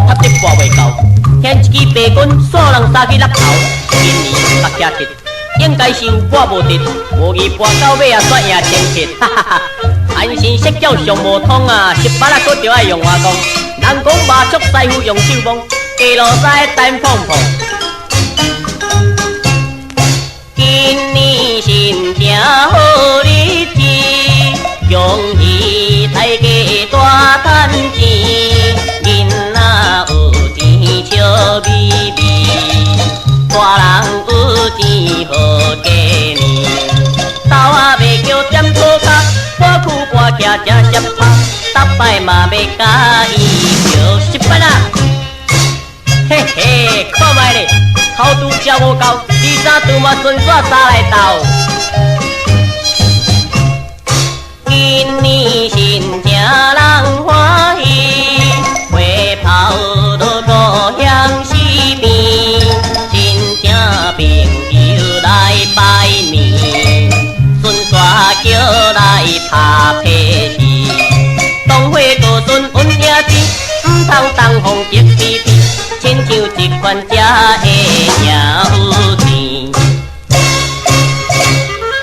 塔得跋袂到，牵一支白棍锁人杀去落头。今年目徛直，应该是有挂无直，无义跋到尾啊煞赢天铁，哈哈哈！安心说教上无通啊，18啊搁着爱用话讲，人讲麻雀师傅用手摸，鸡路西单碰碰。今年新正好日子，恭喜大家大赚钱，囡仔有钱笑眯眯，大人有钱好过年。豆仔袂叫点土脚，我苦我徛吃吃拍，逐摆嘛要甲伊叫18啊！嘿嘿，看卖咧，头拄食无够，第三拄嘛顺煞杀来斗。今年新正人欢喜，花炮都故乡四边，真正朋友来拜年，顺煞叫来拍屁事，当花高顺稳兄弟，唔通当风激屁屁。亲像一款才会赢有钱，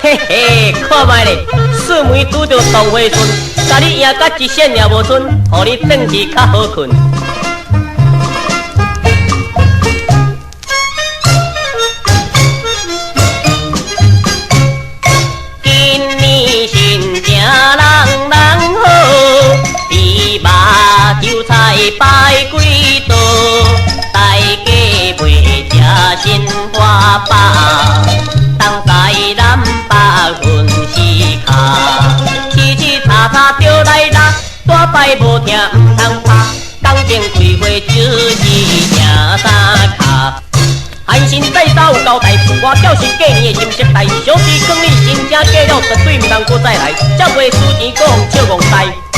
嘿嘿，看卖咧，四梅拄着当花顺，甲你赢甲一线也无剩，互你转去较好困。今年新正人人好，猪肉韭菜摆几道。大家袂食新花饱，当在南北分时卡，凄凄擦擦着来拉，大摆无听唔通拍，工程开会就是赢三卡。汉神在手有交代，我表示过年的心色大，小弟讲你真正过了，绝对唔通搁再来，才袂输钱搁互笑戆呆。